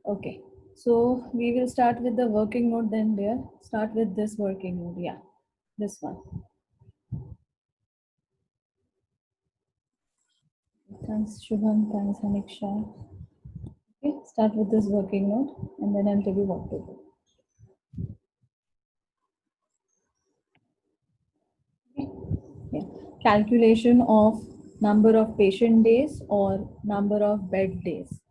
Okay, so we will start with the working note then, dear. Start with this working note. Yeah, this one. Thanks, Shubham. Thanks, Haniksha. Okay, start with this working note and then I'll tell you what to do. Okay. Yeah. Calculation of number of patient days or number of bed days.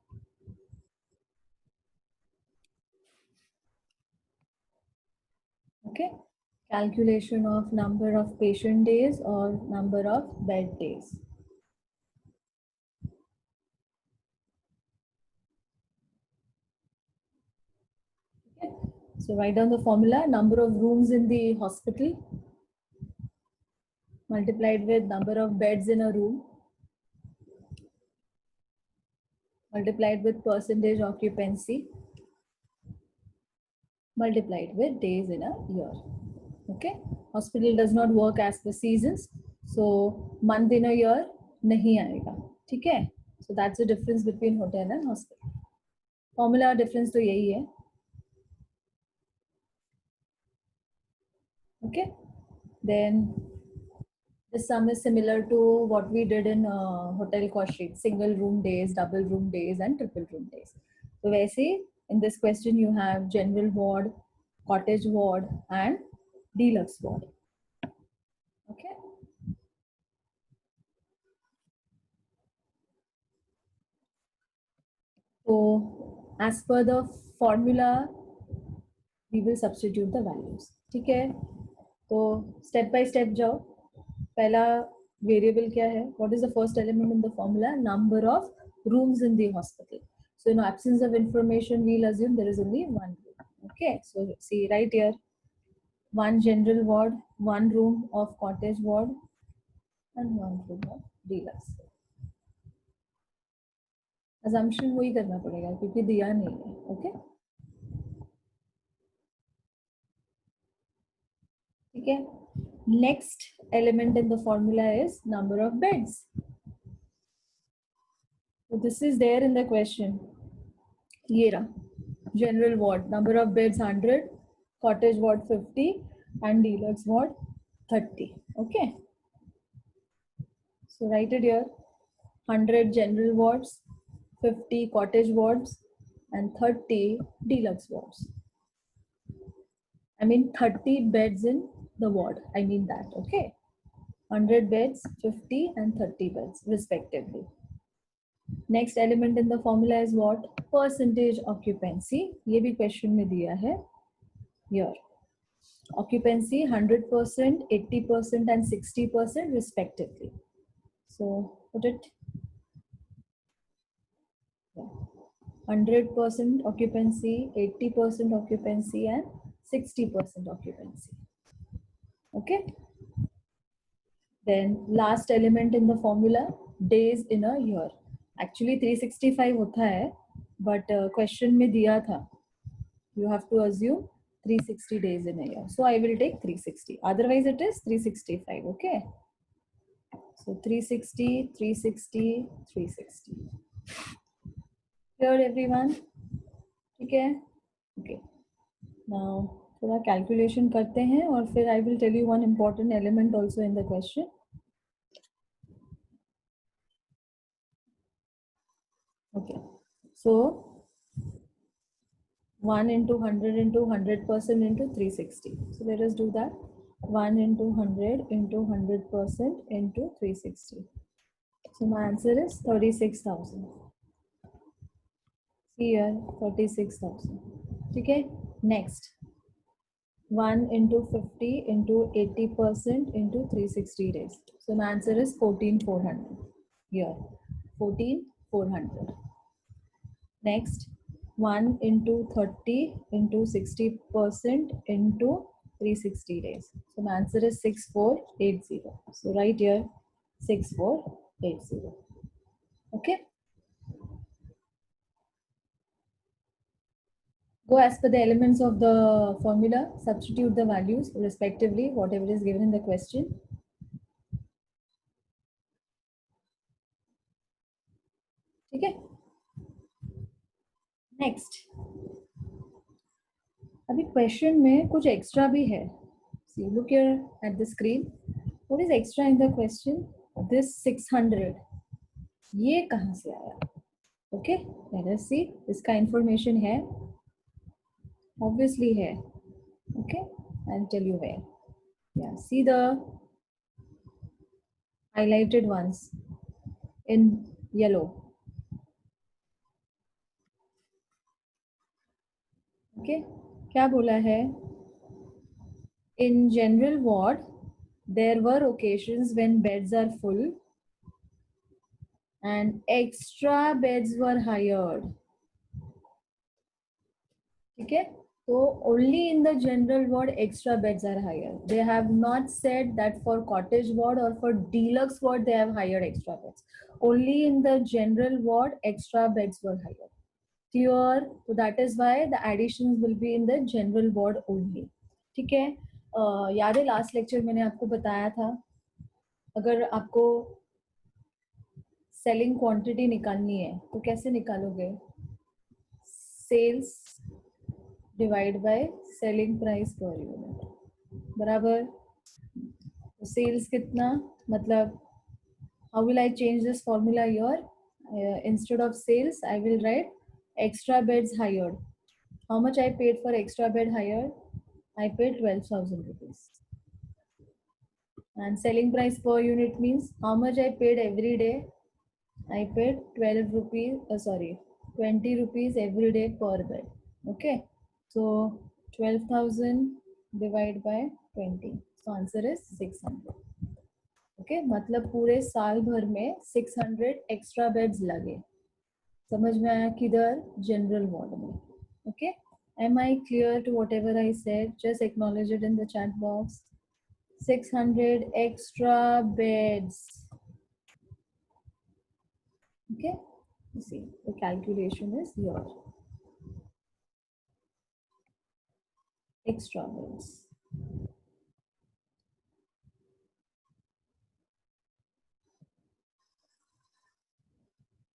Okay, calculation of number of patient days or number of bed days. Okay. So write down the formula: number of rooms in the hospital multiplied with number of beds in a room multiplied with percentage occupancy multiplied with days in a year. Okay, hospital does not work as per seasons, so month in a year nahi aayega. ठीक है, so that's the difference between hotel and hospital. Formula difference तो यही है. Okay, then the sum is similar to what we did in hotel cost sheet: single room days, double room days, and triple room days. So वैसे in this question you have general ward, cottage ward, and deluxe ward. Okay. So as per the formula, we will substitute the values. ठीक है, तो step by step जाओ. पहला variable क्या है? What is the first element in the formula? Number of rooms in the hospital. So in absence of information, we'll assume there is only one room. Okay, so see right here, one general ward, one room of cottage ward, and one room of deluxe. Assumption वही करना पड़ेगा क्योंकि दिया नहीं है. Okay. ठीक है. Next element in the formula is number of beds. So this is there in the question. ये रहा. General ward, number of beds 100, cottage ward 50, and deluxe ward 30. Okay. So write it here: 100 general wards, 50 cottage wards, and 30 deluxe wards. I mean 30 beds in the ward. I mean that. Okay. 100 beds, 50, and 30 beds respectively. Next element in the formula is what? Percentage occupancy. ये भी question में दिया है. Here, occupancy 100%, 80%, and 60% respectively. So put it. 100% occupancy, 80% occupancy, and 60% occupancy. Okay. Then last element in the formula, days in a year. Actually 365 होता है, but question में दिया था you have to assume 360 days in a year. So I will take 360. Otherwise it is 365. Okay. So 360, 360, 360. Clear everyone? Okay. Okay. Now थोड़ा calculation करते हैं और फिर I will tell you one important element also in the question. Okay. So 1 into 100 into 100% into 360. So let us do that. 1 into 100 into 100% into 360. So my answer is 36,000. See here, 36,000. Okay. Next, 1 into 50 into 80% into 360 days. So my answer is 14,400. Here, 14,400. Next, 1 into 30 into 60% into 360 days. So my answer is 6480. So right here, 6480. Okay. Go as per the elements of the formula, substitute the values respectively, whatever is given in the question. Okay. Next, अभी question में कुछ extra भी है. See, look here at the screen. What is extra in the question? This 600. ये कहाँ से आया? Okay, let us see. इसका information है, obviously है. Okay, I'll tell you where. Yeah, see the highlighted ones in yellow. Okay, क्या बोला है? In general ward, there were occasions when beds are full and extra beds were hired. Okay, so only in the general ward extra beds are hired. They have not said that for cottage ward or for deluxe ward they have hired extra beds. Only in the general ward extra beds were hired. Clear? So that is why the additions will be in the general ward only. ठीक है? याद है last lecture मैंने आपको बताया था, अगर आपको सेलिंग क्वांटिटी निकालनी है तो कैसे निकालोगे? Sales divide by selling price per unit, बराबर. तो सेल्स कितना, मतलब how will I change this formula here? Instead of sales I will write extra beds hired. How much I paid for extra bed hired? I paid 12,000 rupees. And selling price per unit means how much I paid every day? I paid 12 rupees, 20 rupees every day per bed. Okay, so 12,000 divided by 20. So answer is 600. Okay, मतलब पूरे साल भर में 600 extra beds लगे. समझ में आया? किधर? जनरल वार्ड में. Okay, am I clear to whatever I said? Just acknowledge it in the chat box. 600 extra beds. Okay, you see the calculation is here. Extra beds.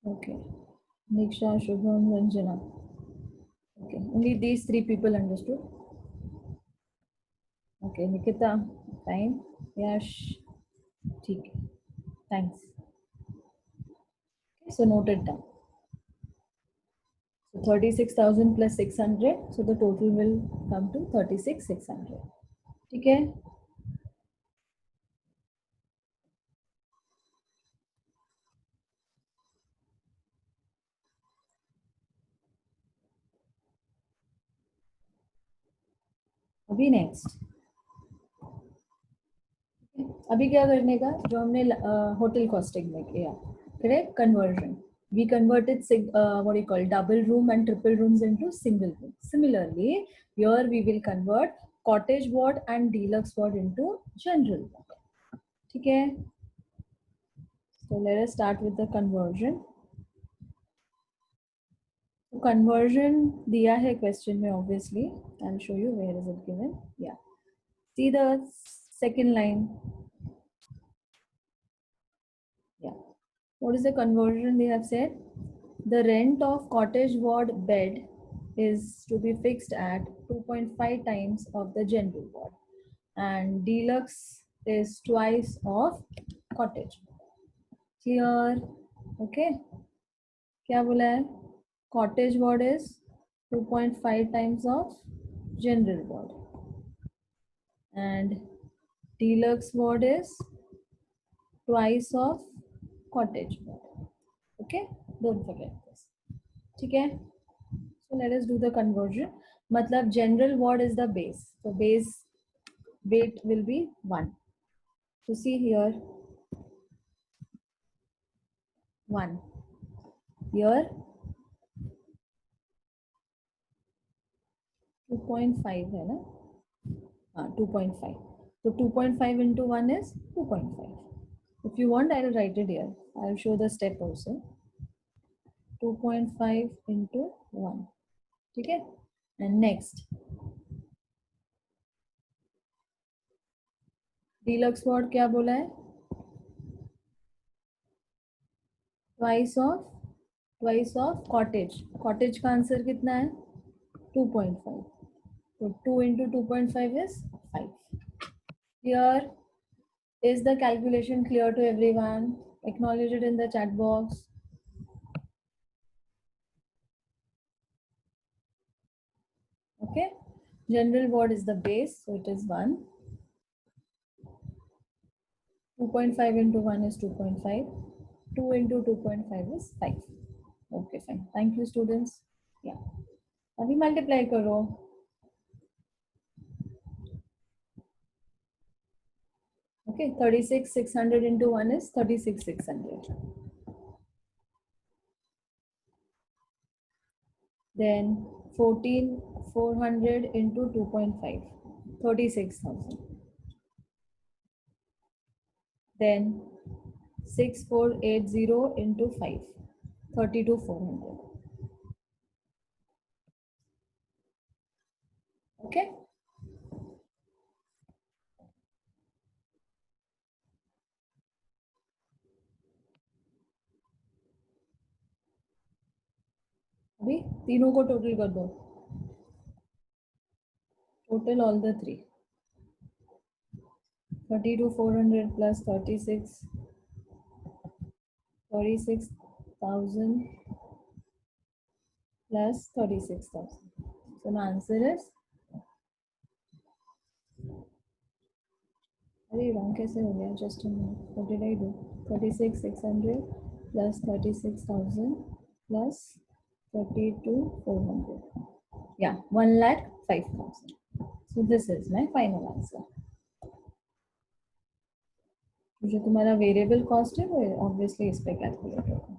Okay, Niksha, Shubham, Ranjana. Okay, only these three people understood. Okay, Nikita, fine. Yash, ठीक है, thanks. Okay, so note it down. So 36,000 plus 600, so the total will come to 36,600. ठीक है? अभी next, अभी क्या करने का, जो हमने होटल कॉस्टिंग में किया, correct? Conversion. We converted what you call double room and triple rooms into single room. Similarly, here we will convert cottage ward and deluxe ward into general ward. ठीक है? So let us start with the conversion. So conversion दिया है question में, obviously. I'll show you where is it given. Yeah. See the second line. Yeah. What is the conversion they have said? The rent of cottage ward bed is to be fixed at 2.5 times of the general ward, and deluxe is twice of cottage. Clear? Okay. क्या बोला है? Cottage ward is 2.5 times of general ward, and deluxe ward is twice of cottage ward. Okay, don't forget this. ठीक है? So let us do the conversion. मतलब general ward is the base, so base weight will be 1. So see here, 1. Here 2.5 है ना? हाँ, 2.5. So 2.5 into 1 is 2.5. If you want, I'll write it here. I'll show the step also. 2.5 into 1. ठीक है? And next, deluxe ward क्या बोला है? Twice of twice of cottage. Cottage का answer कितना है? 2.5. So 2 into 2.5 is 5. Here is the calculation clear to everyone? Acknowledge it in the chat box. Okay. General word is the base, so it is 1. 2.5 into 1 is 2.5. 2 into 2.5 is 5. Okay, fine. Thank you, students. Yeah. अभी multiply करो. Okay, 36,600 into 1 is 36,600. Then 14,400 into 2.5, 36,000. Then 6,480 into 5, 32,400. Okay. अभी तीनों को total कर दो. Total all the three. 32,400 plus 36,000 plus 36,000. So the answer is, अरे wrong कैसे हो गया? Just a minute. What did I do? 36,600 plus 36,000 plus 32,400. Yeah, 1,05,000. So this is my final answer. जो तुम्हारा वेरिएबल कॉस्ट है वो ऑब्वियसली इस पे कैलकुलेट होगा.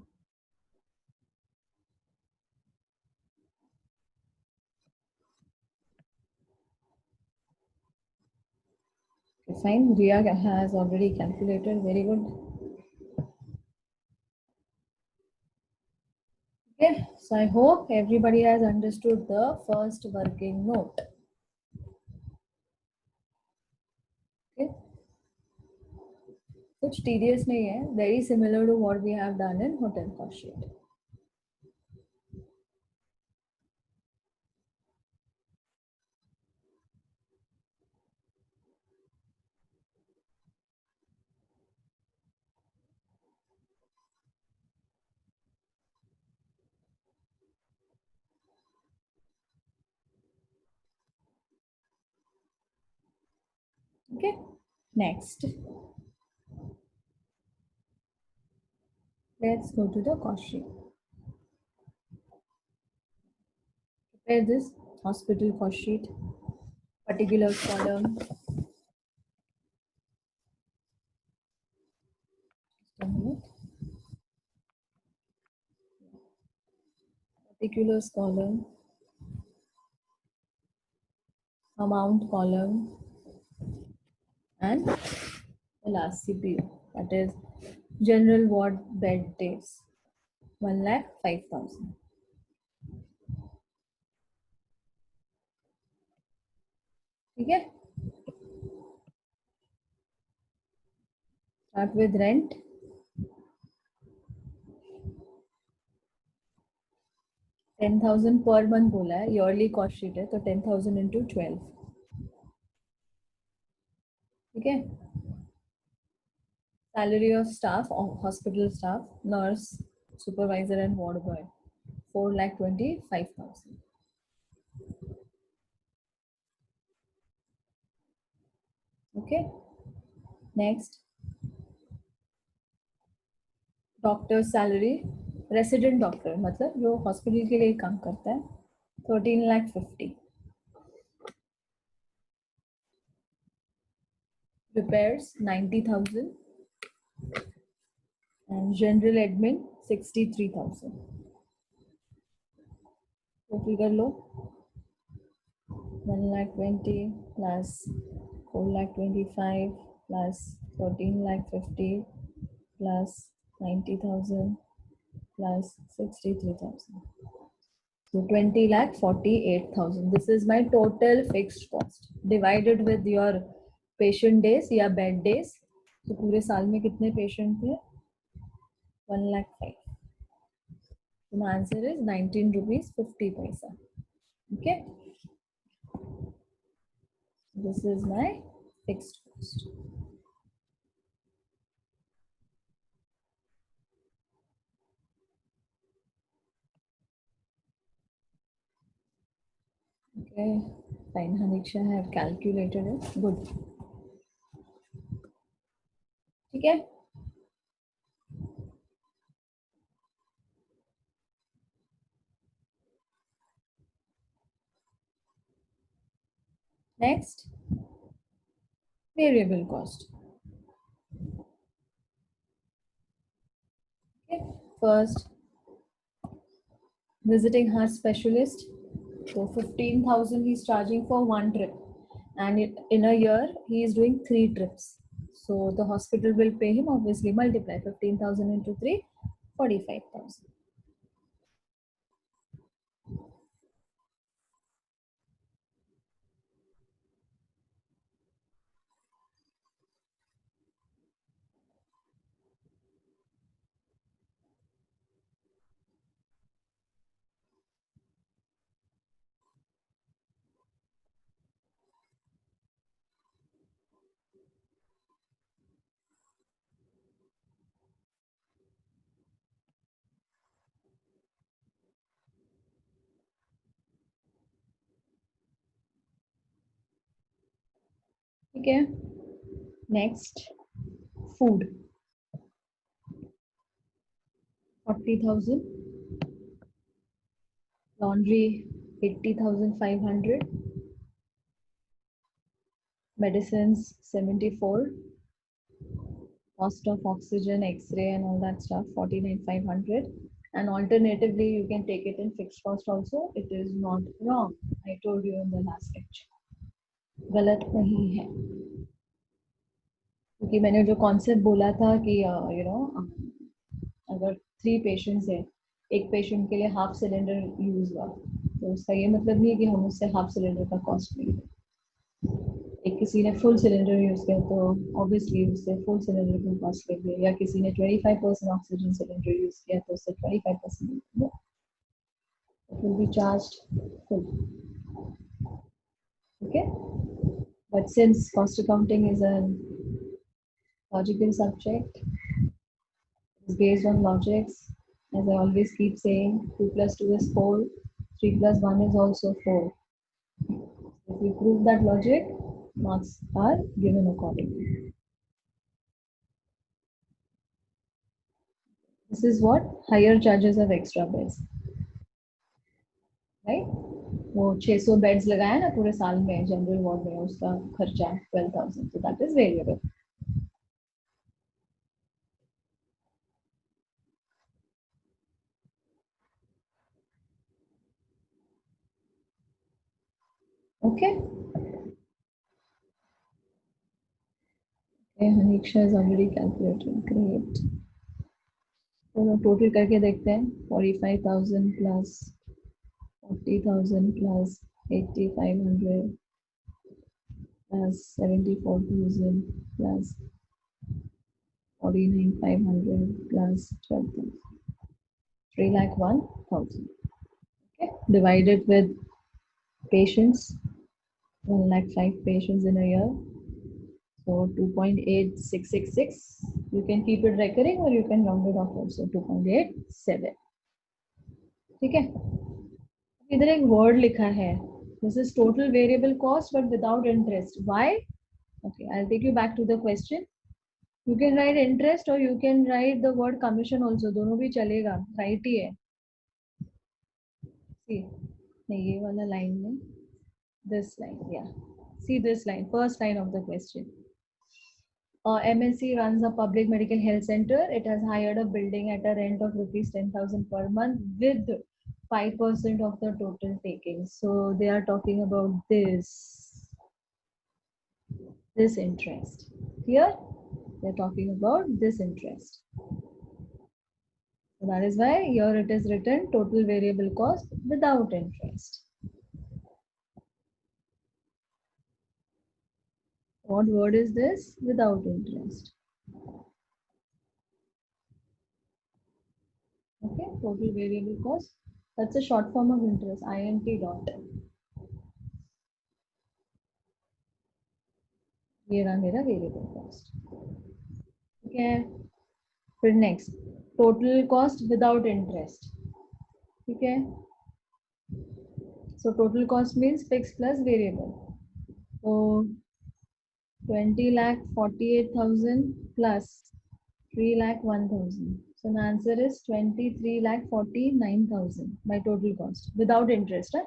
Fine, Ria has already calculated. Very good. Okay, so I hope everybody has understood the first working note. Okay, कुछ tedious नहीं है. Very similar to what we have done in hotel cost sheet. Okay, next. Let's go to the cost sheet. Prepare this hospital cost sheet, particulars column. Just a minute. Particulars column, amount column, and the last CPU, that is general ward bed days, 1,05,000. ठीक है. Start with rent. 10,000 per month बोला है, yearly cost sheet है तो 10,000 into 12. ठीक है. Salary of staff, hospital staff, nurse, supervisor and ward boy, 4,25,000. Okay. Next, doctor salary, resident doctor मतलब जो हॉस्पिटल के लिए काम करता है, 13,50,000. Repairs 90,000 and general admin 63,000. Total कर लो. 1,20,000 plus 4,25,000 plus 13,50,000 plus 90,000 plus 63,000. So 20,48,000. This is my total fixed cost divided with your patient days या bed days. तो पूरे साल में कितने patient थे? 1,05,000. So my answer is 19 rupees 50 paisa. Okay. This is my fixed cost. Okay. Fine, Haniksha, I have calculated it. Good. Okay. Next, variable cost. Okay. First, visiting heart specialist. So 15,000 he's charging for one trip, and in a year he is doing 3 trips. So the hospital will pay him, obviously multiply 15,000 into 3, 45,000. Okay. Next, food. 40,000. Laundry 80,500. Medicines 74. Cost of oxygen, X-ray, and all that stuff 49,500. And alternatively, you can take it in fixed cost also. It is not wrong. I told you in the last lecture. गलत नहीं है, क्योंकि मैंने जो concept बोला था कि अगर 3 पेशेंट्स है, एक पेशेंट के लिए हाफ सिलेंडर यूज हुआ, तो उसका ये मतलब नहीं है कि हम उससे हाफ सिलेंडर का कॉस्ट लेंगे। एक किसी ने फुल सिलेंडर यूज किया तो ऑब्वियसली उससे फुल सिलेंडर का कॉस्ट लेंगे, या किसी ने 25% ऑक्सीजन सिलेंडर यूज किया तो उससे 25% will be charged full. Okay, but since cost accounting is a logical subject, it's based on logics. As I always keep saying, 2 plus 2 is 4, 3 plus 1 is also 4. If we prove that logic, marks are given accordingly. This is what higher charges of extra beds, right? वो 600 beds लगाया ना पूरे साल में general ward में, उसका खर्चा 12,000, so that is variable. Okay. Okay, Haniksha is already calculated. Great. तो टोटल करके देखते हैं, 45,000 plus 40,000 plus 8,500 plus 74,000 plus 49,500 plus 12,000. 3,01,000. Okay, divided with patients, 1,05,000 patients in a year. So 2.8666. You can keep it recurring or you can round it off also. 2.87. ठीक है, इधर एक word लिखा है, this is total variable cost but without interest. Why? Okay, I'll take you back to the question. You can write interest or you can write the word commission also, दोनों भी चलेगा, right ही है. See, नहीं ये वाला line में, this line, yeah. See this line, first line of the question. MSC runs a public medical health center. It has hired a building at a rent of rupees 10,000 per month with 5% of the total taking. So they are talking about this interest. Here, they're talking about this interest. So that is why here it is written total variable cost without interest. What word is this? Without interest. Okay, total variable cost. That's a short form of interest, INT dot. ये रहा मेरा variable cost. Okay. फिर next, total cost without interest. ठीक है. So total cost means fixed plus variable. So 20 lakh 48,000 plus 3 lakh 1,000. So the answer is 23 lakh 49,000 my total cost without interest. Right?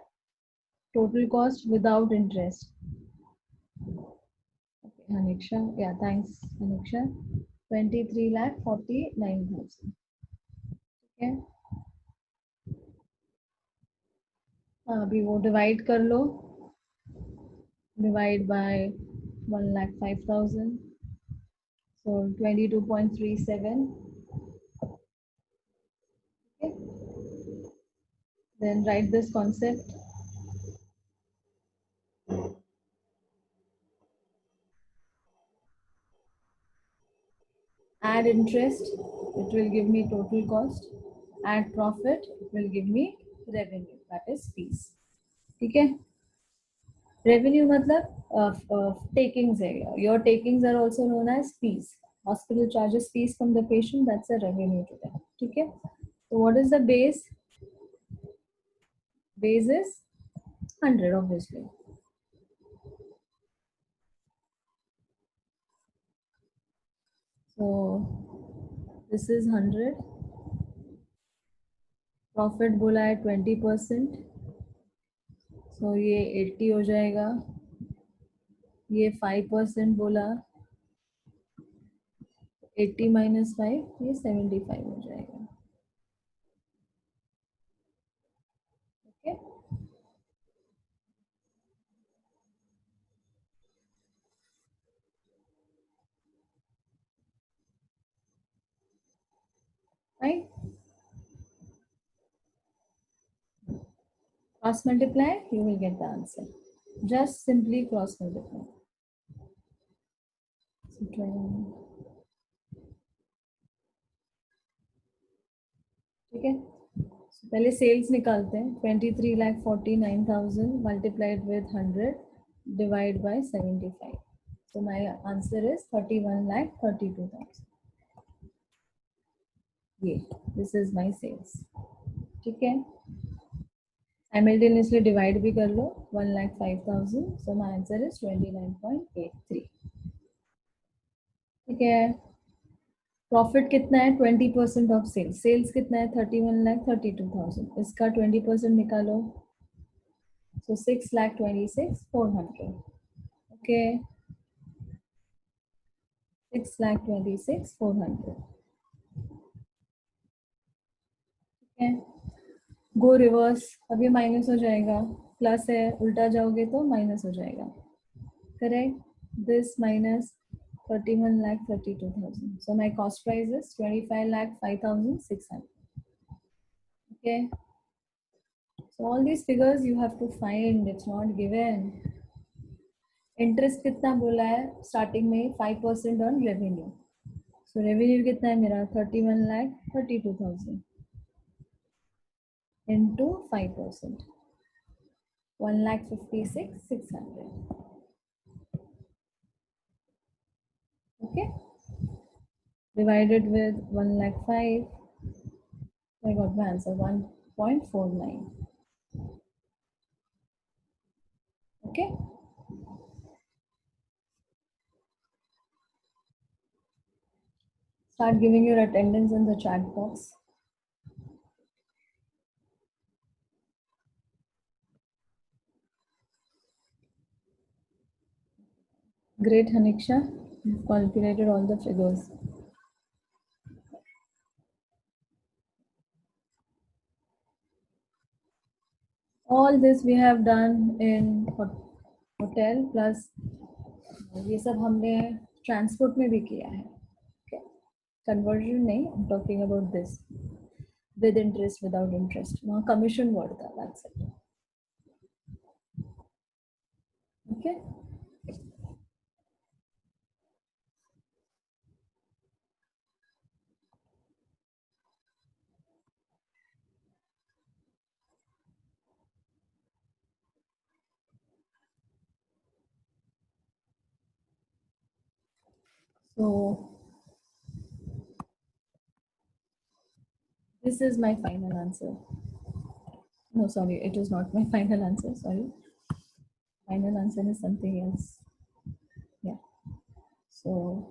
Total cost without interest. Okay, Haniksha. Yeah, thanks, Haniksha. 23 lakh 49,000. Okay. अभी वो divide कर लो. Divide by 1,05,000. So 22.37. Okay. Then write this concept. Add interest, it will give me total cost. Add profit, it will give me revenue, that is fees. ठीक है. Revenue मतलब takings है. Your takings are also known as fees. Hospital charges fees from the patient, that's a revenue to them. ठीक है. So what is the base? Base is 100 obviously. So this is 100. Profit बोला है 20%. So ये 80 हो जाएगा. ये 5% बोला. 80 minus 5 ये 75 हो जाएगा. Okay. Right. Cross multiply, you will get the answer. Just simply cross multiply. So ठीक है. So, पहले सेल्स निकालते हैं. 23,49,000 multiplied with 100 divide by 75. So my answer is 31,32,000. ये this is my sales. ठीक है. Simultaneously divide भी कर लो. 1,05,000. So my answer is 29.83. ठीक है. प्रॉफिट कितना है? 20% ऑफ सेल्स. सेल्स कितना है? 31,32,000. इसका 20% निकालो. So 6,26,400. ओके. 6,26,400. ठीक है. गो रिवर्स. अभी माइनस हो जाएगा. प्लस है, उल्टा जाओगे तो माइनस हो जाएगा. Correct. This minus 31,32,000. So my cost price is 25,05,600. Okay. So all these figures you have to find. It's not given. Interest कितना बोला है? Starting में 5% on revenue. So revenue कितना है मेरा? 31,32,000 into 5%. 1,56,600. Okay. Divided with 1,05,000. I got my answer 1.49. Okay. Start giving your attendance in the chat box. Great, Haniksha. You've calculated all the figures. All this we have done in hotel plus ये सब हमने transport में भी किया है. Okay. Conversion नहीं, I'm talking about this. With interest, without interest. वहाँ commission word था, that's it. Okay. So this is my final answer. No, sorry, it is not my final answer. Sorry, final answer is something else. Yeah. So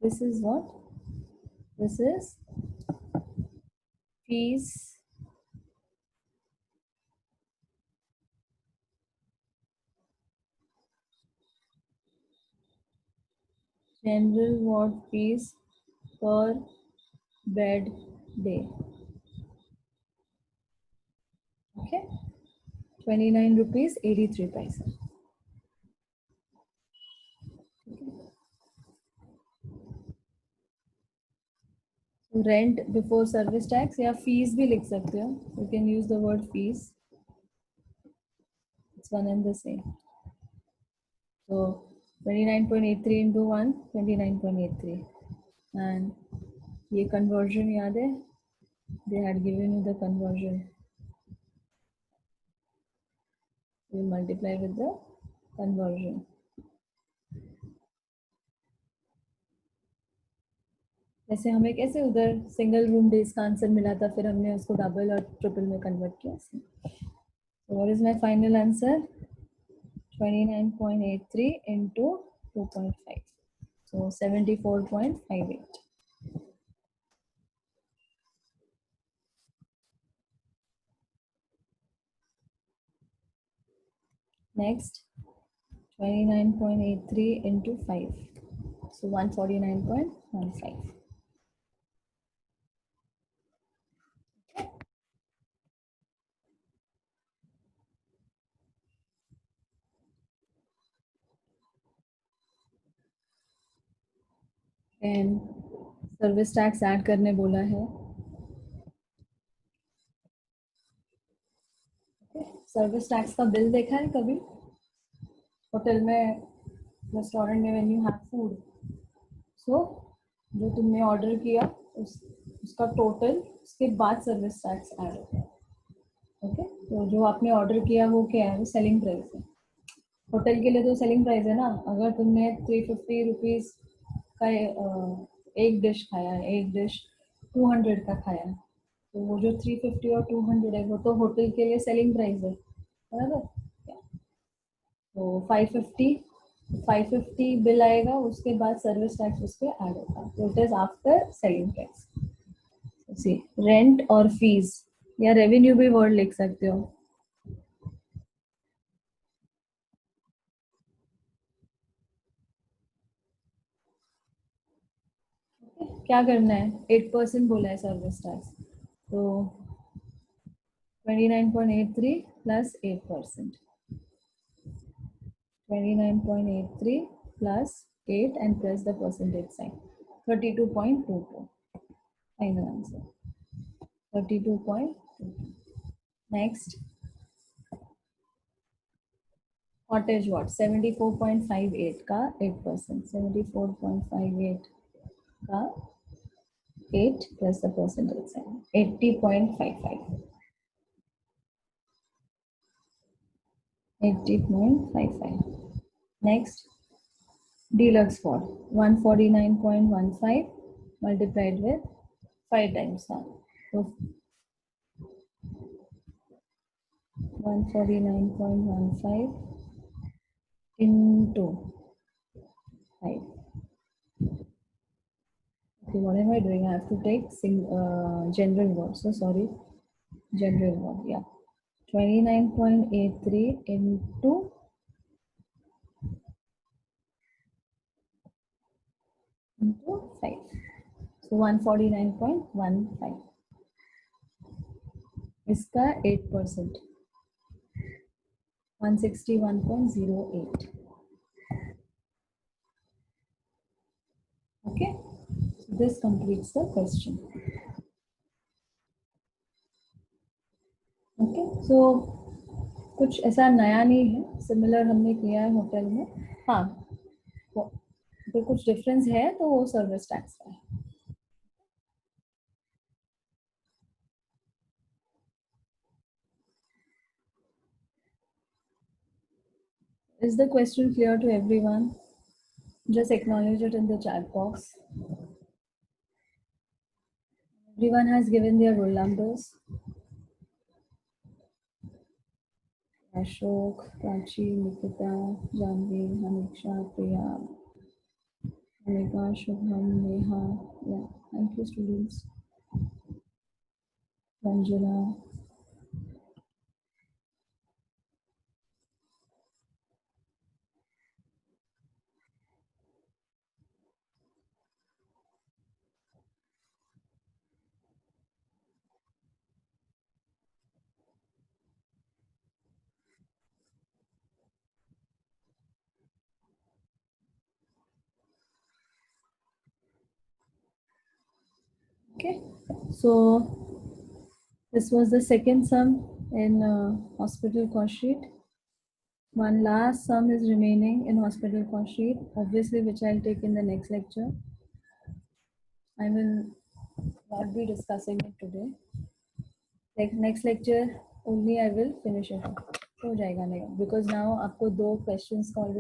this is what? This is fees general ward fees per bed day. Okay, 29 rupees 83 paisa. Rent before service tax या fees भी लिख सकते हो. You can use the word fees. It's one and the same. So 29.83 into 1, 29.83. And ये conversion याद है? They had given you the conversion. You multiply with the conversion. जैसे हमें कैसे उधर सिंगल रूम डेज का आंसर मिला था, फिर हमने उसको डबल और ट्रिपल में कन्वर्ट किया. So what is my final answer? 29.83 into 2.5. So 74.58. Next, 29.83 into 5. So 149.15. And service tax add करने बोला है. सर्विस टैक्स का बिल देखा है कभी होटल में, रेस्टोरेंट में? व्हेन यू हैव फूड, सो जो तुमने ऑर्डर किया उसका टोटल, उसके बाद सर्विस टैक्स ऐड होता है. ओके, तो जो आपने ऑर्डर किया वो क्या है? वो सेलिंग प्राइस है. होटल के लिए तो सेलिंग प्राइस है ना. अगर तुमने 350 रुपीज का एक डिश खाया है, एक डिश 200 का खाया है, तो वो जो 350 और 200 है वो तो होटल के लिए सेलिंग प्राइस है, बराबर. तो 550 बिल आएगा, उसके बाद सर्विस टैक्स उस पर ऐड होगा. तो it is after selling price. See rent और फीस या रेवेन्यू भी वर्ड लिख सकते हो. क्या करना है? 8% बोला है सर्विस टैक्स, तो 29.83 plus 8%. 29.83 plus 8 and press the percentage sign. 32.22. Final answer. 32.22. Next, cottage what? 74.58 का 8%. 74.58 का 8 plus the percentage sign. 80.55. 80.55. Next, deluxe ward 149.15 multiplied with 5 times 1. So 149.15 into 5. Okay, what am I doing? I have to take general word. So sorry, general word. Yeah, 29.83 into 5. So 149.15. इसका 8%. 161.08. Okay, so this completes the question. Okay, so कुछ ऐसा नया नहीं है, similar हमने किया है hotel में. हाँ, तो कुछ डिफरेंस है तो वो सर्विस टैक्स का है. Is the question clear to everyone? Just acknowledge it in the chat box. Everyone has given their roll numbers. Ashok, Prachi, Nikita, Janvi, Haniksha, Priya, Anika, Shubham, Neha. Yeah, thank you, students. Ranjana. Okay, so this was the second sum in hospital cost sheet. One last sum is remaining in hospital cost sheet, obviously, which I'll take in the next lecture. I will not be discussing it today. Like next lecture only I will finish it. हो जाएगा नहीं because now आपको दो questions का